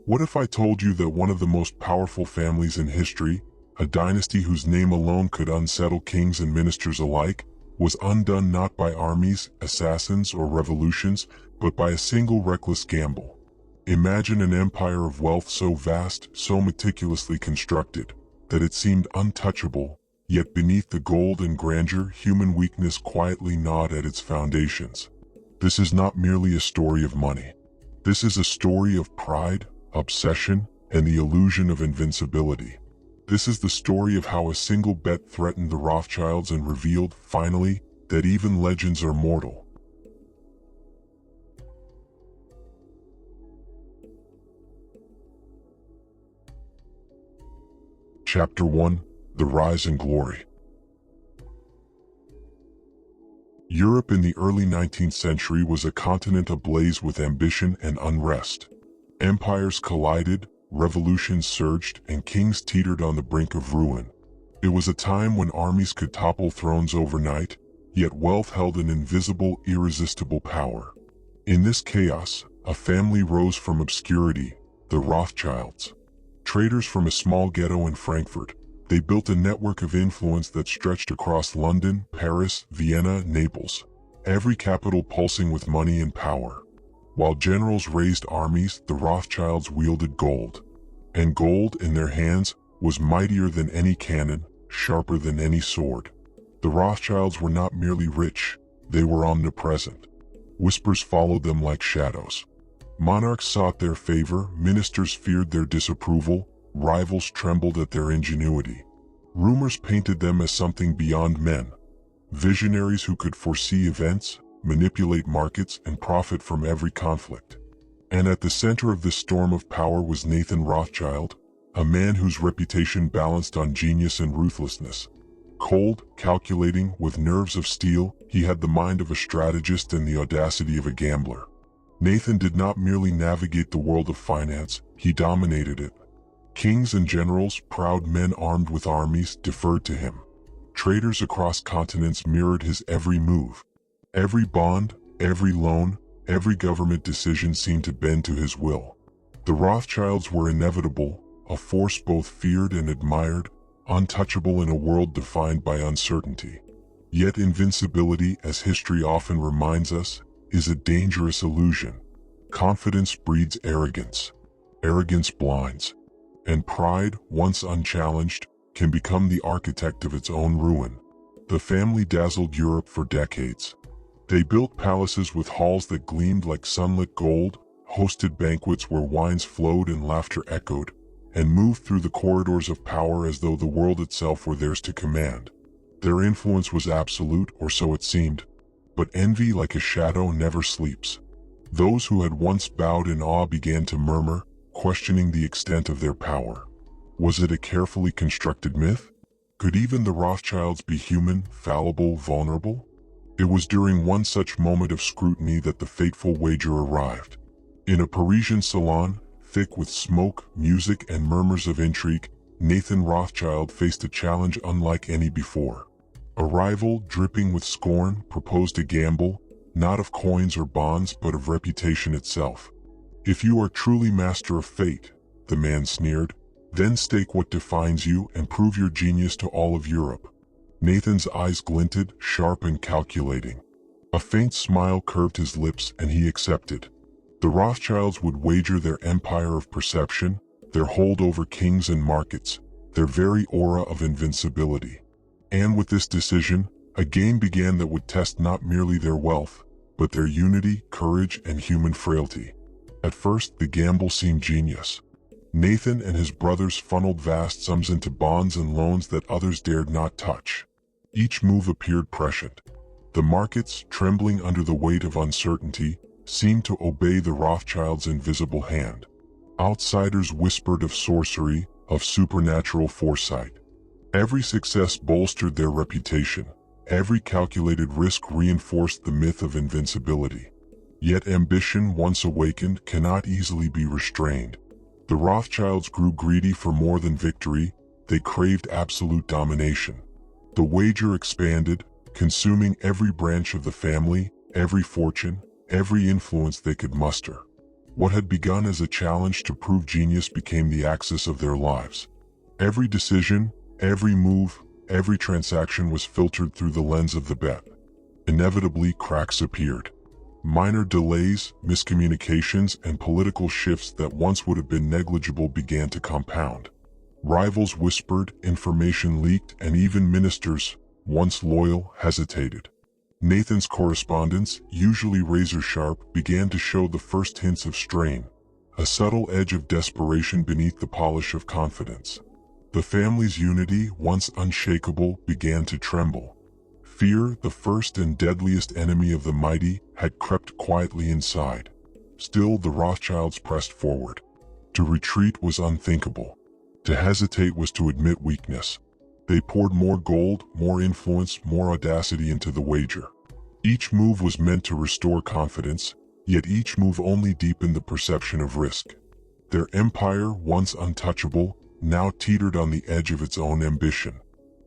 What if I told you that one of the most powerful families in history, a dynasty whose name alone could unsettle kings and ministers alike, was undone not by armies, assassins, or revolutions, but by a single reckless gamble? Imagine an empire of wealth so vast, so meticulously constructed, that it seemed untouchable, yet beneath the gold and grandeur, human weakness quietly gnawed at its foundations. This is not merely a story of money. This is a story of pride, obsession, and the illusion of invincibility. This is the story of how a single bet threatened the Rothschilds and revealed, finally, that even legends are mortal. Chapter 1: The Rise and Glory. Europe in the early 19th century was a continent ablaze with ambition and unrest. Empires collided, revolutions surged, and kings teetered on the brink of ruin. It was a time when armies could topple thrones overnight, yet wealth held an invisible, irresistible power. In this chaos, a family rose from obscurity, the Rothschilds. Traders from a small ghetto in Frankfurt, they built a network of influence that stretched across London, Paris, Vienna, Naples, every capital pulsing with money and power. While generals raised armies, the Rothschilds wielded gold. And gold, in their hands, was mightier than any cannon, sharper than any sword. The Rothschilds were not merely rich, they were omnipresent. Whispers followed them like shadows. Monarchs sought their favor, ministers feared their disapproval, rivals trembled at their ingenuity. Rumors painted them as something beyond men. Visionaries who could foresee events, manipulate markets, and profit from every conflict. And at the center of this storm of power was Nathan Rothschild, a man whose reputation balanced on genius and ruthlessness. Cold, calculating, with nerves of steel, he had the mind of a strategist and the audacity of a gambler. Nathan did not merely navigate the world of finance, he dominated it. Kings and generals, proud men armed with armies, deferred to him. Traders across continents mirrored his every move. Every bond, every loan, every government decision seemed to bend to his will. The Rothschilds were inevitable, a force both feared and admired, untouchable in a world defined by uncertainty. Yet invincibility, as history often reminds us, is a dangerous illusion. Confidence breeds arrogance. Arrogance blinds. And pride, once unchallenged, can become the architect of its own ruin. The family dazzled Europe for decades. They built palaces with halls that gleamed like sunlit gold, hosted banquets where wines flowed and laughter echoed, and moved through the corridors of power as though the world itself were theirs to command. Their influence was absolute, or so it seemed. But envy, like a shadow, never sleeps. Those who had once bowed in awe began to murmur, questioning the extent of their power. Was it a carefully constructed myth? Could even the Rothschilds be human, fallible, vulnerable? It was during one such moment of scrutiny that the fateful wager arrived. In a Parisian salon, thick with smoke, music, and murmurs of intrigue, Nathan Rothschild faced a challenge unlike any before. A rival, dripping with scorn, proposed a gamble, not of coins or bonds but of reputation itself. "If you are truly master of fate," the man sneered, "then stake what defines you and prove your genius to all of Europe." Nathan's eyes glinted, sharp and calculating. A faint smile curved his lips and he accepted. The Rothschilds would wager their empire of perception, their hold over kings and markets, their very aura of invincibility. And with this decision, a game began that would test not merely their wealth, but their unity, courage, and human frailty. At first, the gamble seemed genius. Nathan and his brothers funneled vast sums into bonds and loans that others dared not touch. Each move appeared prescient. The markets, trembling under the weight of uncertainty, seemed to obey the Rothschilds' invisible hand. Outsiders whispered of sorcery, of supernatural foresight. Every success bolstered their reputation. Every calculated risk reinforced the myth of invincibility. Yet ambition, once awakened, cannot easily be restrained. The Rothschilds grew greedy for more than victory, they craved absolute domination. The wager expanded, consuming every branch of the family, every fortune, every influence they could muster. What had begun as a challenge to prove genius became the axis of their lives. Every decision, every move, every transaction was filtered through the lens of the bet. Inevitably, cracks appeared. Minor delays, miscommunications, and political shifts that once would have been negligible began to compound. Rivals whispered, information leaked, and even ministers, once loyal, hesitated. Nathan's correspondence, usually razor-sharp, began to show the first hints of strain, a subtle edge of desperation beneath the polish of confidence. The family's unity, once unshakable, began to tremble. Fear, the first and deadliest enemy of the mighty, had crept quietly inside. Still, the Rothschilds pressed forward. To retreat was unthinkable. To hesitate was to admit weakness. They poured more gold, more influence, more audacity into the wager. Each move was meant to restore confidence, yet each move only deepened the perception of risk. Their empire, once untouchable, now teetered on the edge of its own ambition.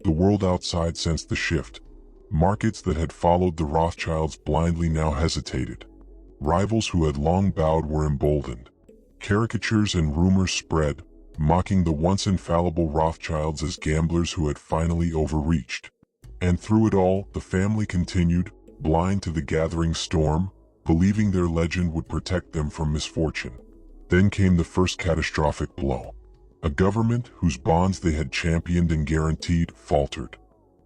The world outside sensed the shift. Markets that had followed the Rothschilds blindly now hesitated. Rivals who had long bowed were emboldened. Caricatures and rumors spread, mocking the once infallible Rothschilds as gamblers who had finally overreached. And through it all, the family continued, blind to the gathering storm, believing their legend would protect them from misfortune. Then came the first catastrophic blow. A government whose bonds they had championed and guaranteed faltered.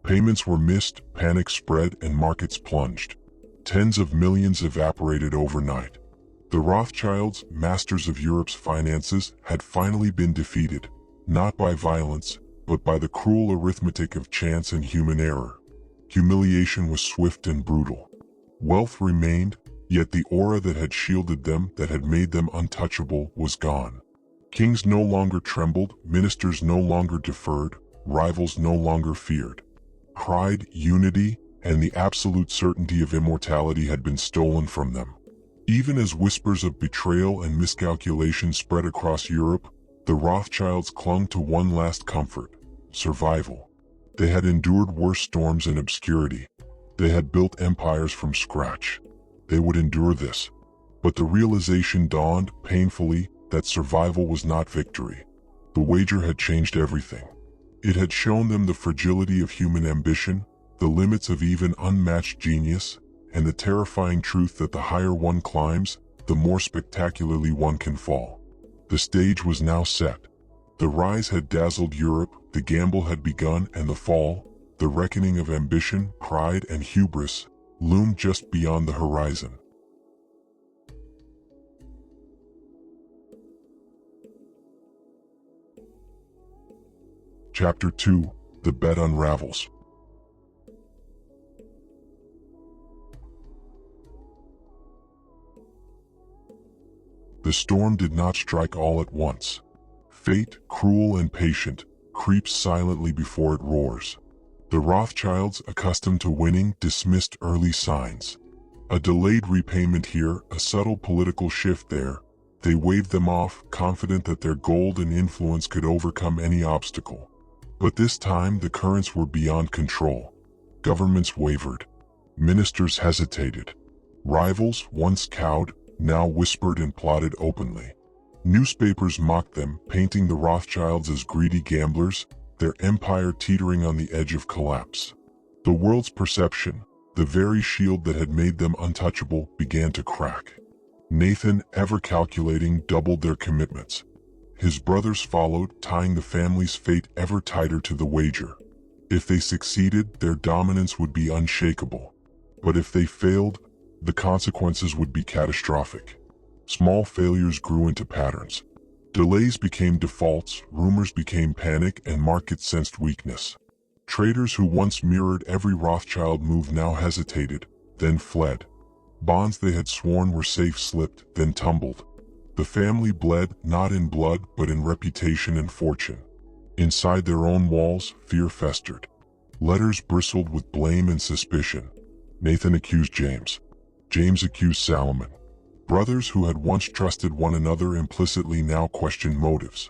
Payments were missed, panic spread, and markets plunged. Tens of millions evaporated overnight. The Rothschilds, masters of Europe's finances, had finally been defeated, not by violence, but by the cruel arithmetic of chance and human error. Humiliation was swift and brutal. Wealth remained, yet the aura that had shielded them, that had made them untouchable, was gone. Kings no longer trembled, ministers no longer deferred, rivals no longer feared. Pride, unity, and the absolute certainty of immortality had been stolen from them. Even as whispers of betrayal and miscalculation spread across Europe, the Rothschilds clung to one last comfort: survival. They had endured worse storms and obscurity. They had built empires from scratch. They would endure this. But the realization dawned, painfully, that survival was not victory. The wager had changed everything. It had shown them the fragility of human ambition, the limits of even unmatched genius, and the terrifying truth that the higher one climbs, the more spectacularly one can fall. The stage was now set. The rise had dazzled Europe, the gamble had begun, and the fall, the reckoning of ambition, pride, and hubris, loomed just beyond the horizon. Chapter 2: The Bet Unravels. The storm did not strike all at once. Fate, cruel and patient, creeps silently before it roars. The Rothschilds, accustomed to winning, dismissed early signs. A delayed repayment here, a subtle political shift there. They waved them off, confident that their gold and influence could overcome any obstacle. But this time the currents were beyond control. Governments wavered. Ministers hesitated. Rivals, once cowed, now whispered and plotted openly. Newspapers mocked them, painting the Rothschilds as greedy gamblers, their empire teetering on the edge of collapse. The world's perception, the very shield that had made them untouchable, began to crack. Nathan, ever calculating, doubled their commitments. His brothers followed, tying the family's fate ever tighter to the wager. If they succeeded, their dominance would be unshakable. But if they failed, the consequences would be catastrophic. Small failures grew into patterns. Delays became defaults, rumors became panic, and markets sensed weakness. Traders who once mirrored every Rothschild move now hesitated, then fled. Bonds they had sworn were safe slipped, then tumbled. The family bled, not in blood, but in reputation and fortune. Inside their own walls, fear festered. Letters bristled with blame and suspicion. Nathan accused James. James accused Salomon. Brothers who had once trusted one another implicitly now questioned motives.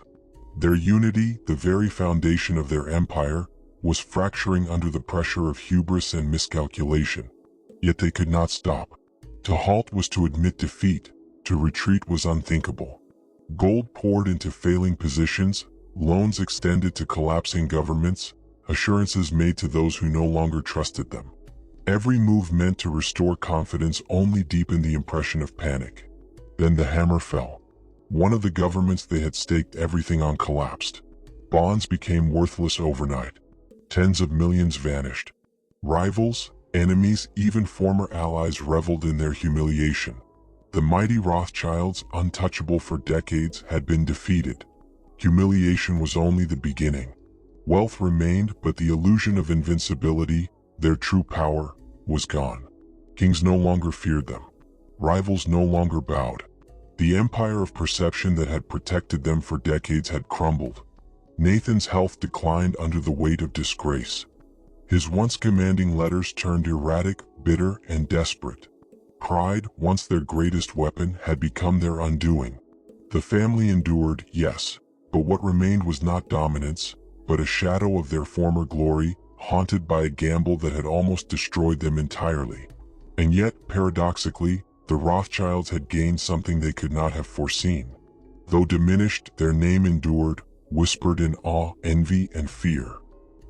Their unity, the very foundation of their empire, was fracturing under the pressure of hubris and miscalculation. Yet they could not stop. To halt was to admit defeat. To retreat was unthinkable. Gold poured into failing positions, loans extended to collapsing governments, assurances made to those who no longer trusted them. Every move meant to restore confidence only deepened the impression of panic. Then the hammer fell. One of the governments they had staked everything on collapsed. Bonds became worthless overnight. Tens of millions vanished. Rivals, enemies, even former allies reveled in their humiliation. The mighty Rothschilds, untouchable for decades, had been defeated. Humiliation was only the beginning. Wealth remained, but the illusion of invincibility, their true power, was gone. Kings no longer feared them. Rivals no longer bowed. The empire of perception that had protected them for decades had crumbled. Nathan's health declined under the weight of disgrace. His once commanding letters turned erratic, bitter, and desperate. Pride, once their greatest weapon, had become their undoing. The family endured, yes, but what remained was not dominance, but a shadow of their former glory, haunted by a gamble that had almost destroyed them entirely. And yet, paradoxically, the Rothschilds had gained something they could not have foreseen. Though diminished, their name endured, whispered in awe, envy, and fear.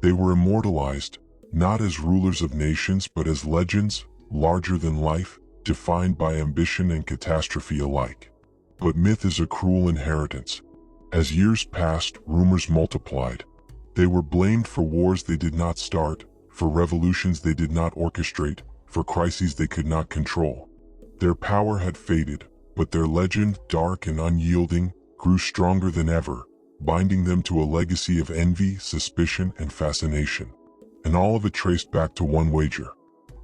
They were immortalized, not as rulers of nations but as legends, larger than life, defined by ambition and catastrophe alike. But myth is a cruel inheritance. As years passed, rumors multiplied. They were blamed for wars they did not start, for revolutions they did not orchestrate, for crises they could not control. Their power had faded, but their legend, dark and unyielding, grew stronger than ever, binding them to a legacy of envy, suspicion, and fascination. And all of it traced back to one wager.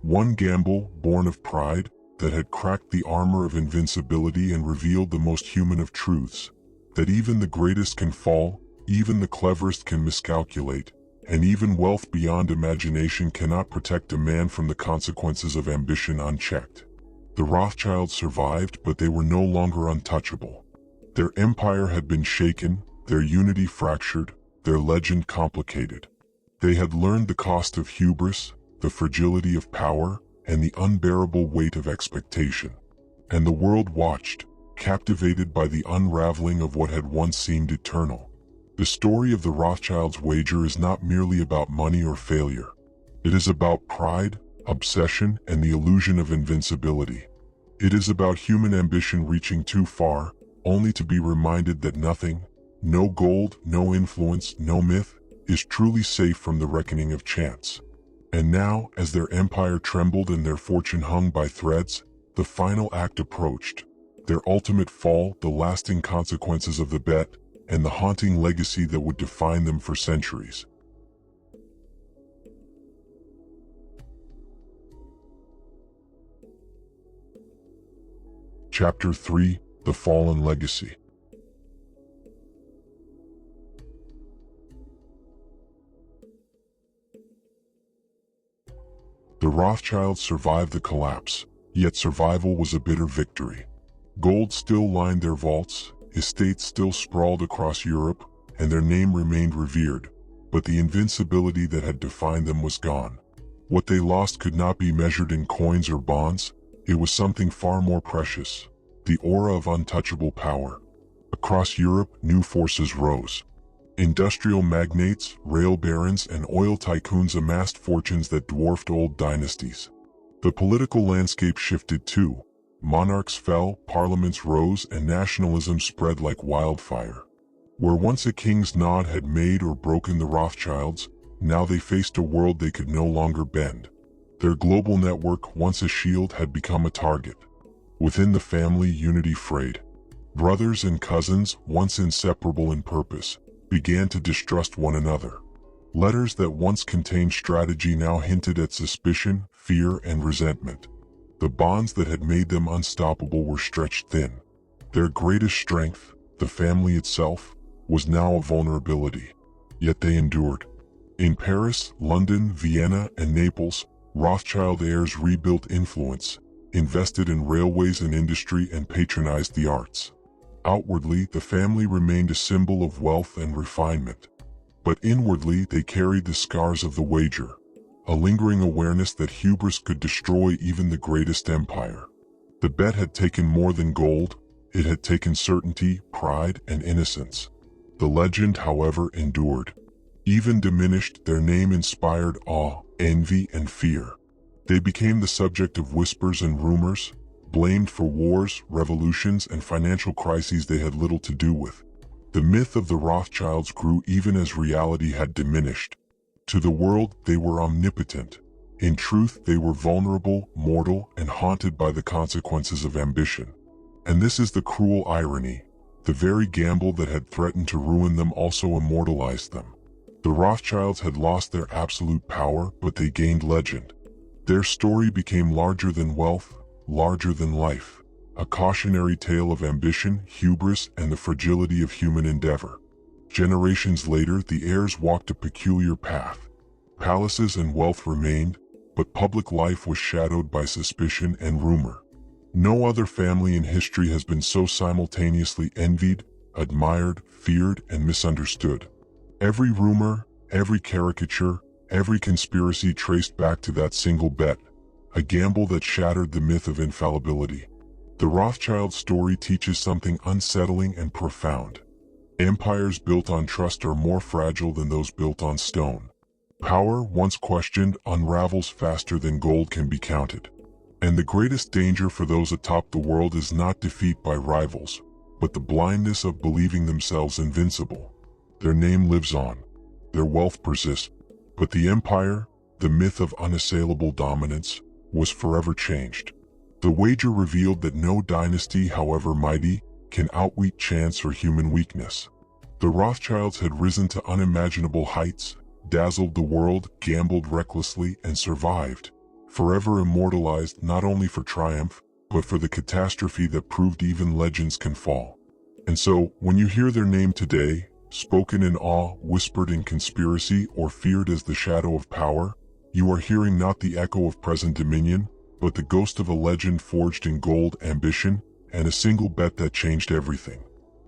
One gamble, born of pride, that had cracked the armor of invincibility and revealed the most human of truths. That even the greatest can fall, even the cleverest can miscalculate, and even wealth beyond imagination cannot protect a man from the consequences of ambition unchecked. The Rothschilds survived, but they were no longer untouchable. Their empire had been shaken, their unity fractured, their legend complicated. They had learned the cost of hubris, the fragility of power, and the unbearable weight of expectation. And the world watched, captivated by the unraveling of what had once seemed eternal. The story of the Rothschilds' wager is not merely about money or failure. It is about pride, obsession, and the illusion of invincibility. It is about human ambition reaching too far, only to be reminded that nothing, no gold, no influence, no myth, is truly safe from the reckoning of chance. And now, as their empire trembled and their fortune hung by threads, the final act approached. Their ultimate fall, the lasting consequences of the bet, and the haunting legacy that would define them for centuries. Chapter 3: The Fallen Legacy. The Rothschilds survived the collapse, yet survival was a bitter victory. Gold still lined their vaults, estates still sprawled across Europe, and their name remained revered, but the invincibility that had defined them was gone. What they lost could not be measured in coins or bonds. It was something far more precious: the aura of untouchable power. Across Europe, new forces rose. Industrial magnates, rail barons, and oil tycoons amassed fortunes that dwarfed old dynasties. The political landscape shifted too. Monarchs fell, parliaments rose, and nationalism spread like wildfire. Where once a king's nod had made or broken the Rothschilds, now they faced a world they could no longer bend. Their global network, once a shield, had become a target. Within the family, unity frayed. Brothers and cousins, once inseparable in purpose, began to distrust one another. Letters that once contained strategy now hinted at suspicion, fear, and resentment. The bonds that had made them unstoppable were stretched thin. Their greatest strength, the family itself, was now a vulnerability. Yet they endured. In Paris, London, Vienna, and Naples, Rothschild heirs rebuilt influence, invested in railways and industry, and patronized the arts. Outwardly, the family remained a symbol of wealth and refinement. But inwardly, they carried the scars of the wager, a lingering awareness that hubris could destroy even the greatest empire. The bet had taken more than gold, It had taken certainty, pride, and innocence. The legend, however, endured. Even diminished, their name inspired awe, envy, and fear. They became the subject of whispers and rumors, blamed for wars, revolutions, and financial crises they had little to do with. The myth of the Rothschilds grew even as reality had diminished. To the world, they were omnipotent. In truth, they were vulnerable, mortal, and haunted by the consequences of ambition. And this is the cruel irony. The very gamble that had threatened to ruin them also immortalized them. The Rothschilds had lost their absolute power, but they gained legend. Their story became larger than wealth, larger than life. A cautionary tale of ambition, hubris, and the fragility of human endeavor. Generations later, the heirs walked a peculiar path. Palaces and wealth remained, but public life was shadowed by suspicion and rumor. No other family in history has been so simultaneously envied, admired, feared, and misunderstood. Every rumor, every caricature, every conspiracy traced back to that single bet, a gamble that shattered the myth of infallibility. The Rothschild story teaches something unsettling and profound. Empires built on trust are more fragile than those built on stone. Power, once questioned, unravels faster than gold can be counted. And the greatest danger for those atop the world is not defeat by rivals, but the blindness of believing themselves invincible. Their name lives on. Their wealth persists, but the empire, the myth of unassailable dominance, was forever changed. The wager revealed that no dynasty, however mighty, can outwit chance or human weakness. The Rothschilds had risen to unimaginable heights, dazzled the world, gambled recklessly, and survived, forever immortalized not only for triumph, but for the catastrophe that proved even legends can fall. And so, when you hear their name today, spoken in awe, whispered in conspiracy, or feared as the shadow of power, you are hearing not the echo of present dominion, but the ghost of a legend forged in gold, ambition, and a single bet that changed everything.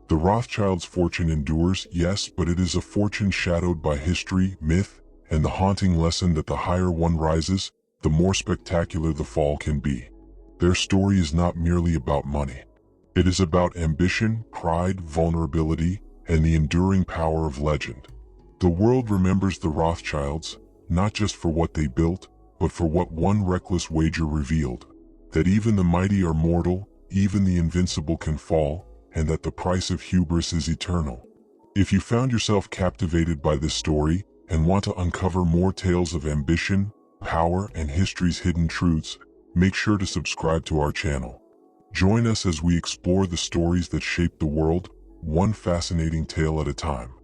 The Rothschilds' fortune endures, yes, but it is a fortune shadowed by history, myth, and the haunting lesson that the higher one rises, the more spectacular the fall can be. Their story is not merely about money. It is about ambition, pride, vulnerability, and the enduring power of legend. The world remembers the Rothschilds, not just for what they built, but for what one reckless wager revealed. That even the mighty are mortal, even the invincible can fall, and that the price of hubris is eternal. If you found yourself captivated by this story, and want to uncover more tales of ambition, power, and history's hidden truths, make sure to subscribe to our channel. Join us as we explore the stories that shape the world, one fascinating tale at a time.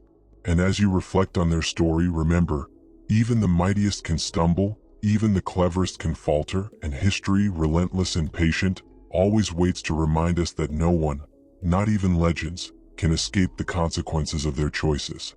And as you reflect on their story, remember, even the mightiest can stumble, even the cleverest can falter, and history, relentless and patient, always waits to remind us that no one, not even legends, can escape the consequences of their choices.